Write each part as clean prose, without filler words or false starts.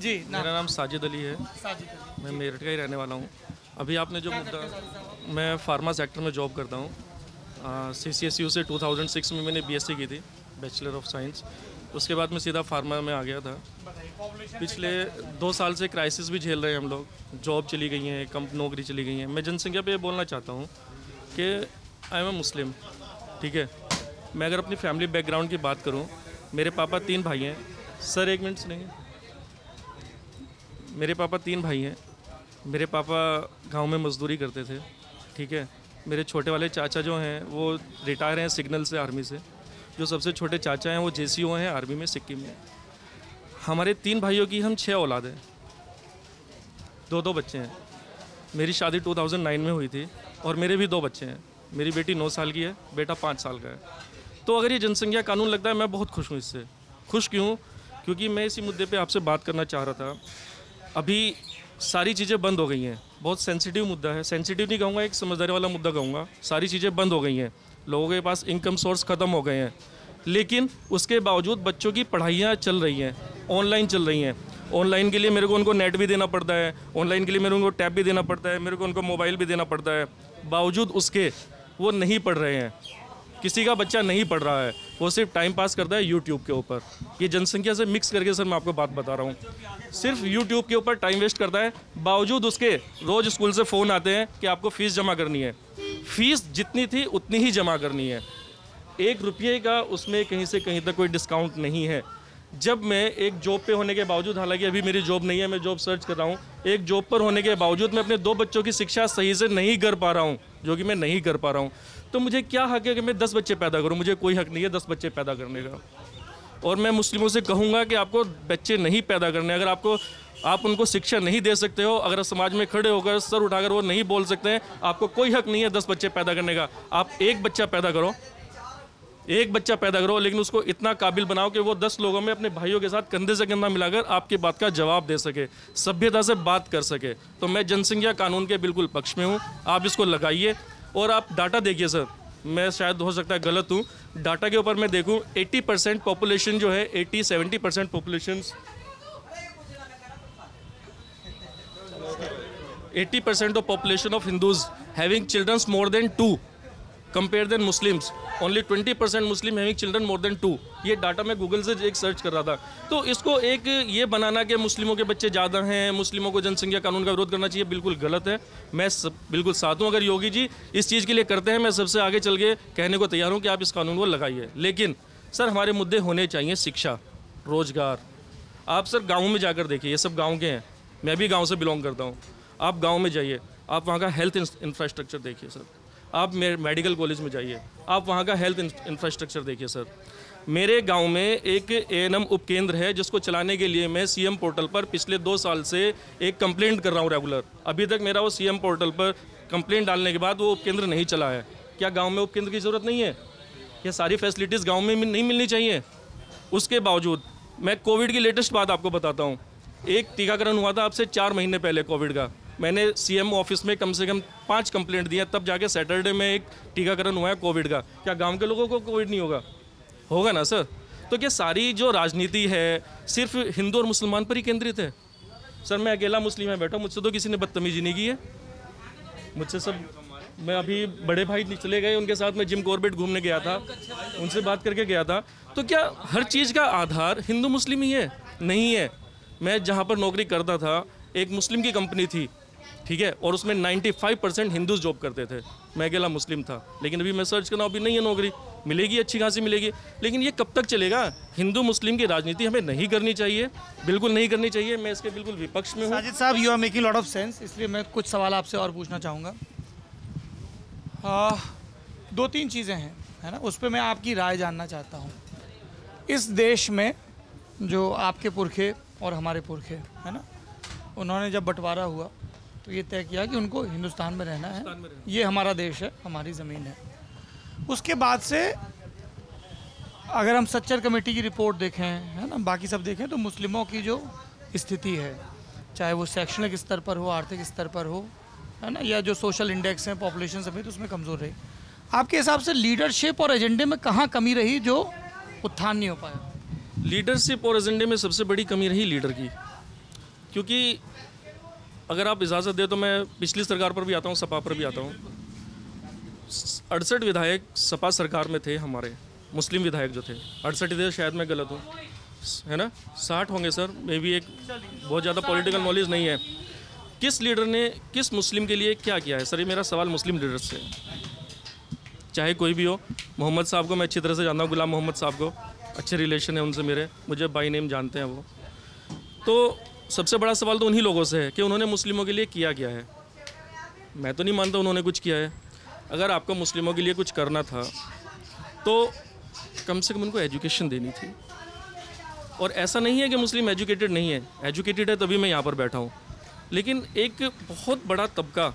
जी मेरा नाम साजिद अली है, साजिद अली। मैं मेरठ का ही रहने वाला हूँ। अभी आपने जो मुद्दा, मैं फार्मा सेक्टर में जॉब करता हूँ। CCSU से 2006 में मैंने BSc की थी, बैचलर ऑफ साइंस। उसके बाद मैं सीधा फार्मा में आ गया था। पिछले 2 साल से क्राइसिस भी झेल रहे हैं हम लोग, जॉब चली गई हैं, कम नौकरी चली गई हैं। मैं जनसंख्या पे ये बोलना चाहता हूँ कि आई एम ए मुस्लिम, ठीक है। मैं अगर अपनी फैमिली बैकग्राउंड की बात करूँ, मेरे पापा 3 भाई हैं। सर 1 मिनट सुनेंगे। मेरे पापा 3 भाई हैं। मेरे पापा गांव में मजदूरी करते थे, ठीक है। मेरे छोटे वाले चाचा जो हैं वो रिटायर हैं सिग्नल से, आर्मी से। जो सबसे छोटे चाचा हैं वो JCO हैं आर्मी में, सिक्किम में। हमारे 3 भाइयों की हम 6 औलाद हैं, 2 बच्चे हैं। मेरी शादी 2009 में हुई थी और मेरे भी 2 बच्चे हैं। मेरी बेटी 9 साल की है, बेटा 5 साल का है। तो अगर ये जनसंख्या कानून लगता है, मैं बहुत खुश हूँ इससे। खुश क्यों? क्योंकि मैं इसी मुद्दे पे आपसे बात करना चाह रहा था। अभी सारी चीज़ें बंद हो गई हैं, बहुत सेंसिटिव मुद्दा है। सेंसिटिव नहीं कहूँगा, एक समझदारी वाला मुद्दा कहूँगा। सारी चीज़ें बंद हो गई हैं, लोगों के पास इनकम सोर्स ख़त्म हो गए हैं, लेकिन उसके बावजूद बच्चों की पढ़ाइयाँ चल रही हैं, ऑनलाइन चल रही हैं। ऑनलाइन के लिए मेरे को उनको नेट भी देना पड़ता है, ऑनलाइन के लिए मेरे को उनको टैब भी देना पड़ता है, मेरे को उनको मोबाइल भी देना पड़ता है। बावजूद उसके वो नहीं पढ़ रहे हैं। किसी का बच्चा नहीं पढ़ रहा है, वो सिर्फ टाइम पास करता है यूट्यूब के ऊपर। ये जनसंख्या से मिक्स करके सर मैं आपको बात बता रहा हूँ, सिर्फ यूट्यूब के ऊपर टाइम वेस्ट करता है। बावजूद उसके रोज़ स्कूल से फ़ोन आते हैं कि आपको फ़ीस जमा करनी है। फ़ीस जितनी थी उतनी ही जमा करनी है, 1 रुपये का उसमें कहीं से कहीं तक कोई डिस्काउंट नहीं है। जब मैं एक जॉब पे होने के बावजूद, हालांकि अभी मेरी जॉब नहीं है, मैं जॉब सर्च कर रहा हूँ, एक जॉब पर होने के बावजूद मैं अपने 2 बच्चों की शिक्षा सही से नहीं कर पा रहा हूँ, जो कि मैं नहीं कर पा रहा हूँ। तो मुझे क्या हक है कि मैं 10 बच्चे पैदा करूँ? मुझे कोई हक नहीं है 10 बच्चे पैदा करने का। और मैं मुस्लिमों से कहूँगा कि आपको बच्चे नहीं पैदा करने। अगर आप उनको शिक्षा नहीं दे सकते हो, अगर समाज में खड़े होकर सर उठाकर वो नहीं बोल सकते हैं, आपको कोई हक नहीं है 10 बच्चे पैदा करने का। आप 1 बच्चा पैदा करो, 1 बच्चा पैदा करो, लेकिन उसको इतना काबिल बनाओ कि वो 10 लोगों में अपने भाइयों के साथ कंधे से कंधा मिलाकर आपकी बात का जवाब दे सके, सभ्यता से बात कर सके। तो मैं जनसंख्या कानून के बिल्कुल पक्ष में हूँ। आप इसको लगाइए और आप डाटा देखिए सर, मैं शायद हो सकता है गलत हूँ, डाटा के ऊपर मैं देखूँ 80% पॉपुलेशन जो है, 80-70% population, 80% of population of Hindus having childrens more than 2 compare then Muslims. Only 20% Muslim having children more than 2। ये डाटा मैं गूगल से एक सर्च कर रहा था। तो इसको एक ये बनाना कि मुस्लिमों के बच्चे ज़्यादा हैं, मुस्लिमों को जनसंख्या कानून का विरोध करना चाहिए, बिल्कुल गलत है। मैं बिल्कुल साथ हूँ। अगर योगी जी इस चीज़ के लिए करते हैं, मैं सबसे आगे चल के कहने को तैयार हूँ कि आप इस कानून को लगाइए। लेकिन सर हमारे मुद्दे होने चाहिए शिक्षा, रोज़गार। आप सर गाँव में जाकर देखिए, ये सब गाँव के हैं, मैं भी गाँव से बिलोंग करता हूँ। आप गाँव में जाइए, आप वहाँ का हेल्थ इंफ्रास्ट्रक्चर देखिए सर। आप मेडिकल कॉलेज में जाइए, आप वहाँ का हेल्थ इंफ्रास्ट्रक्चर देखिए सर। मेरे गांव में एक ANM उपकेंद्र है, जिसको चलाने के लिए मैं CM पोर्टल पर पिछले 2 साल से एक कंप्लेंट कर रहा हूँ रेगुलर। अभी तक मेरा वो CM पोर्टल पर कंप्लेंट डालने के बाद वो उपकेंद्र नहीं चला है। क्या गांव में उपकेंद्र की ज़रूरत नहीं है? ये सारी फैसिलिटीज़ गाँव में नहीं मिलनी चाहिए? उसके बावजूद मैं कोविड की लेटेस्ट बात आपको बताता हूँ। एक टीकाकरण हुआ था आपसे 4 महीने पहले कोविड का। मैंने CM ऑफिस में कम से कम 5 कंप्लेंट दिया, तब जाके सैटरडे में एक टीकाकरण हुआ है कोविड का। क्या गांव के लोगों को कोविड नहीं होगा? होगा ना सर। तो क्या सारी जो राजनीति है सिर्फ हिंदू और मुसलमान पर ही केंद्रित है? सर मैं अकेला मुस्लिम है बैठा, मुझसे तो किसी ने बदतमीजी नहीं की है। मुझसे सब, मैं अभी बड़े भाई चले गए, उनके साथ मैं जिम कॉर्बेट घूमने गया था, उनसे बात करके गया था। तो क्या हर चीज़ का आधार हिंदू मुस्लिम ही है? नहीं है। मैं जहाँ पर नौकरी करता था, एक मुस्लिम की कंपनी थी, ठीक है, और उसमें 95% हिंदूज जॉब करते थे। मैं अकेला मुस्लिम था। लेकिन अभी मैं सर्च कर रहा हूँ, अभी नहीं है नौकरी, मिलेगी अच्छी खासी मिलेगी। लेकिन ये कब तक चलेगा? हिंदू मुस्लिम की राजनीति हमें नहीं करनी चाहिए, बिल्कुल नहीं करनी चाहिए। मैं इसके बिल्कुल विपक्ष में हूँ। साजिद साहब, you are making lot of sense, इसलिए मैं कुछ सवाल आपसे और पूछना चाहूँगा। 2-3 चीज़ें हैं, है ना, उस पर मैं आपकी राय जानना चाहता हूँ। इस देश में जो आपके पुरखे और हमारे पुरखे, है ना, उन्होंने जब बंटवारा हुआ तो ये तय किया कि उनको हिंदुस्तान में रहना है, ये हमारा देश है, हमारी ज़मीन है। उसके बाद से अगर हम सच्चर कमेटी की रिपोर्ट देखें, है ना, बाकी सब देखें, तो मुस्लिमों की जो स्थिति है, चाहे वो शैक्षणिक स्तर पर हो, आर्थिक स्तर पर हो, है ना, या जो सोशल इंडेक्स हैं पॉपुलेशन समेत, उसमें कमज़ोर रही। आपके हिसाब से लीडरशिप और एजेंडे में कहाँ कमी रही जो उत्थान नहीं हो पाया? लीडरशिप और एजेंडे में सबसे बड़ी कमी रही लीडर की। क्योंकि अगर आप इजाज़त दे तो मैं पिछली सरकार पर भी आता हूँ, सपा पर भी आता हूँ। 68 विधायक सपा सरकार में थे हमारे, मुस्लिम विधायक जो थे 68 थे, शायद मैं गलत हूँ, है ना, 60 होंगे सर, मे भी एक बहुत ज़्यादा पॉलिटिकल नॉलेज नहीं है। किस लीडर ने किस मुस्लिम के लिए क्या किया है सर? ये मेरा सवाल मुस्लिम लीडर से है, चाहे कोई भी हो। मोहम्मद साहब को मैं अच्छी तरह से जानता हूँ, गुलाम मोहम्मद साहब को, अच्छे रिलेशन है उनसे मेरे, मुझे बाई नेम जानते हैं वो। तो सबसे बड़ा सवाल तो उन्हीं लोगों से है कि उन्होंने मुस्लिमों के लिए किया क्या है। मैं तो नहीं मानता उन्होंने कुछ किया है। अगर आपको मुस्लिमों के लिए कुछ करना था तो कम से कम उनको एजुकेशन देनी थी। और ऐसा नहीं है कि मुस्लिम एजुकेटेड नहीं है, एजुकेटेड है, तभी मैं यहाँ पर बैठा हूँ। लेकिन एक बहुत बड़ा तबका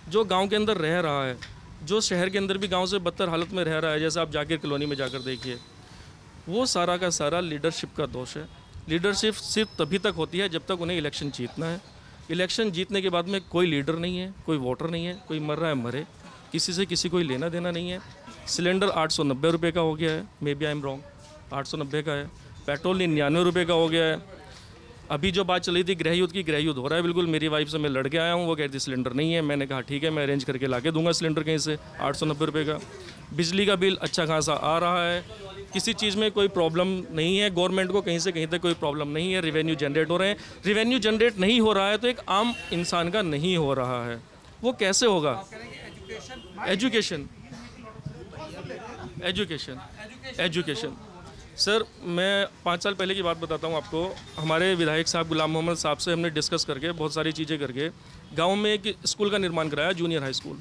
जो गांव के अंदर रह रहा है, जो शहर के अंदर भी गांव से बदतर हालत में रह रहा है, जैसे आप जाकिर कॉलोनी में जाकर देखिए, वो सारा का सारा लीडरशिप का दोष है। लीडरशिप सिर्फ तभी तक होती है जब तक उन्हें इलेक्शन जीतना है। इलेक्शन जीतने के बाद में कोई लीडर नहीं है, कोई वोटर नहीं है, कोई मर रहा है मरे, किसी से किसी कोई लेना देना नहीं है। सिलेंडर 890 रुपये का हो गया है, maybe I am wrong, 890 का है। पेट्रोल 99 रुपये का हो गया है। अभी जो बात चली थी गृह युद्ध की, गृह युद्ध हो रहा है बिल्कुल। मेरी वाइफ से मैं लड़ के आया हूँ, वो कहती सिलेंडर नहीं है। मैंने कहा ठीक है, मैं अरेंज करके ला के दूंगा सिलेंडर कहीं से, 890 रुपये का। बिजली का बिल अच्छा खासा आ रहा है, किसी चीज़ में कोई प्रॉब्लम नहीं है, गवर्नमेंट को कहीं से कहीं तक कोई प्रॉब्लम नहीं है। रिवेन्यू जनरेट हो रहे हैं। रिवेन्यू जनरेट नहीं हो रहा है तो एक आम इंसान का नहीं हो रहा है, वो कैसे होगा? एजुकेशन एजुकेशन एजुकेशन सर, मैं 5 साल पहले की बात बताता हूँ आपको। हमारे विधायक साहब गुलाम मोहम्मद साहब से हमने डिस्कस करके बहुत सारी चीज़ें करके गांव में एक स्कूल का निर्माण कराया, जूनियर हाई स्कूल,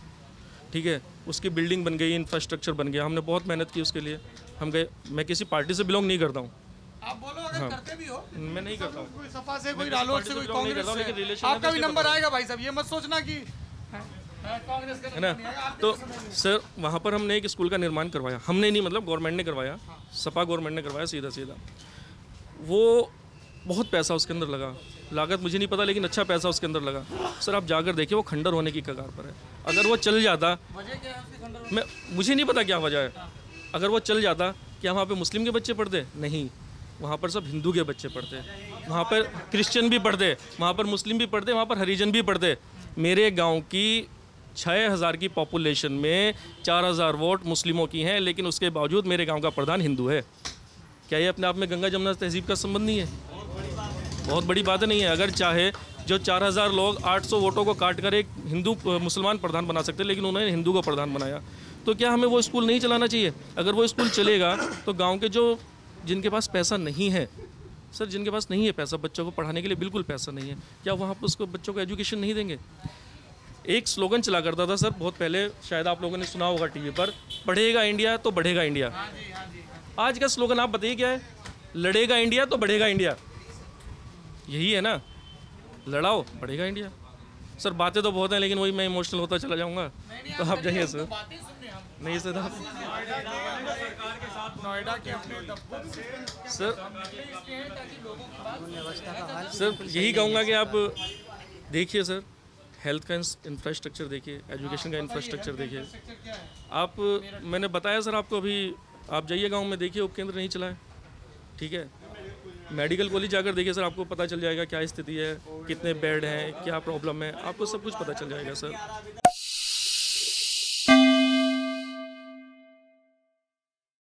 ठीक है। उसकी बिल्डिंग बन गई, इंफ्रास्ट्रक्चर बन गया, हमने बहुत मेहनत की उसके लिए। हम गए, मैं किसी पार्टी से बिलोंग नहीं करता हूँ। आप बोलो अगर करते भी हो, मैं नहीं करता हूँ, कोई सपा से, कोई रालोद से, कोई कांग्रेस लेकिन से, आपका भी नंबर आएगा भाई साहब, ये मत सोचना कि कांग्रेस का है ना। तो सर वहाँ पर हमने एक स्कूल का निर्माण करवाया, हमने नहीं, मतलब गवर्नमेंट ने करवाया, सपा गवर्नमेंट ने करवाया, सीधा सीधा। वो बहुत पैसा उसके अंदर लगा, लागत मुझे नहीं पता, लेकिन अच्छा पैसा उसके अंदर लगा। सर आप जाकर देखिए, वो खंडर होने की कगार पर है। अगर वो चल जाता, मुझे नहीं पता क्या वजह है, अगर वो चल जाता, क्या वहाँ पे मुस्लिम के बच्चे पढ़ते? नहीं, वहाँ पर सब हिंदू के बच्चे पढ़ते, वहाँ पर क्रिश्चियन भी पढ़ते, वहाँ पर मुस्लिम भी पढ़ते, वहाँ पर हरिजन भी पढ़ते। मेरे गाँव की 6000 की पॉपुलेशन में 4000 वोट मुस्लिमों की हैं, लेकिन उसके बावजूद मेरे गांव का प्रधान हिंदू है। क्या ये अपने आप में गंगा जमुना तहजीब का संबंध नहीं है? बहुत बड़ी बात नहीं है। अगर चाहे जो 4000 लोग 800 वोटों को काट कर एक हिंदू मुसलमान प्रधान बना सकते, लेकिन उन्होंने हिंदू को प्रधान बनाया। तो क्या हमें वो स्कूल नहीं चलाना चाहिए? अगर वो स्कूल चलेगा तो गाँव के जो जिनके पास पैसा नहीं है, सर जिनके पास नहीं है पैसा, बच्चों को पढ़ाने के लिए बिल्कुल पैसा नहीं है, क्या वहाँ पर उसको बच्चों को एजुकेशन नहीं देंगे? एक स्लोगन चला करता था सर बहुत पहले, शायद आप लोगों ने सुना होगा टीवी पर, पढ़ेगा इंडिया तो बढ़ेगा इंडिया। आज का स्लोगन आप बताइए क्या है? लड़ेगा इंडिया तो बढ़ेगा इंडिया, यही है ना, लड़ाओ बढ़ेगा इंडिया। सर बातें तो बहुत हैं, लेकिन वही मैं इमोशनल होता चला जाऊंगा, तो आप जाइए सर। नहीं सर, आप नोएडा के अपने दफ्तर से सर यही कहूँगा कि आप देखिए सर, हेल्थ का इंफ्रास्ट्रक्चर देखिए, एजुकेशन का इंफ्रास्ट्रक्चर देखिए। आप, मैंने बताया सर आपको, अभी आप जाइए गांव में देखिए, उपकेंद्र नहीं चला है, ठीक है। मेडिकल कॉलेज जाकर देखिए सर, आपको पता चल जाएगा क्या स्थिति है, कितने बेड हैं, क्या प्रॉब्लम है, आपको सब कुछ पता चल जाएगा सर।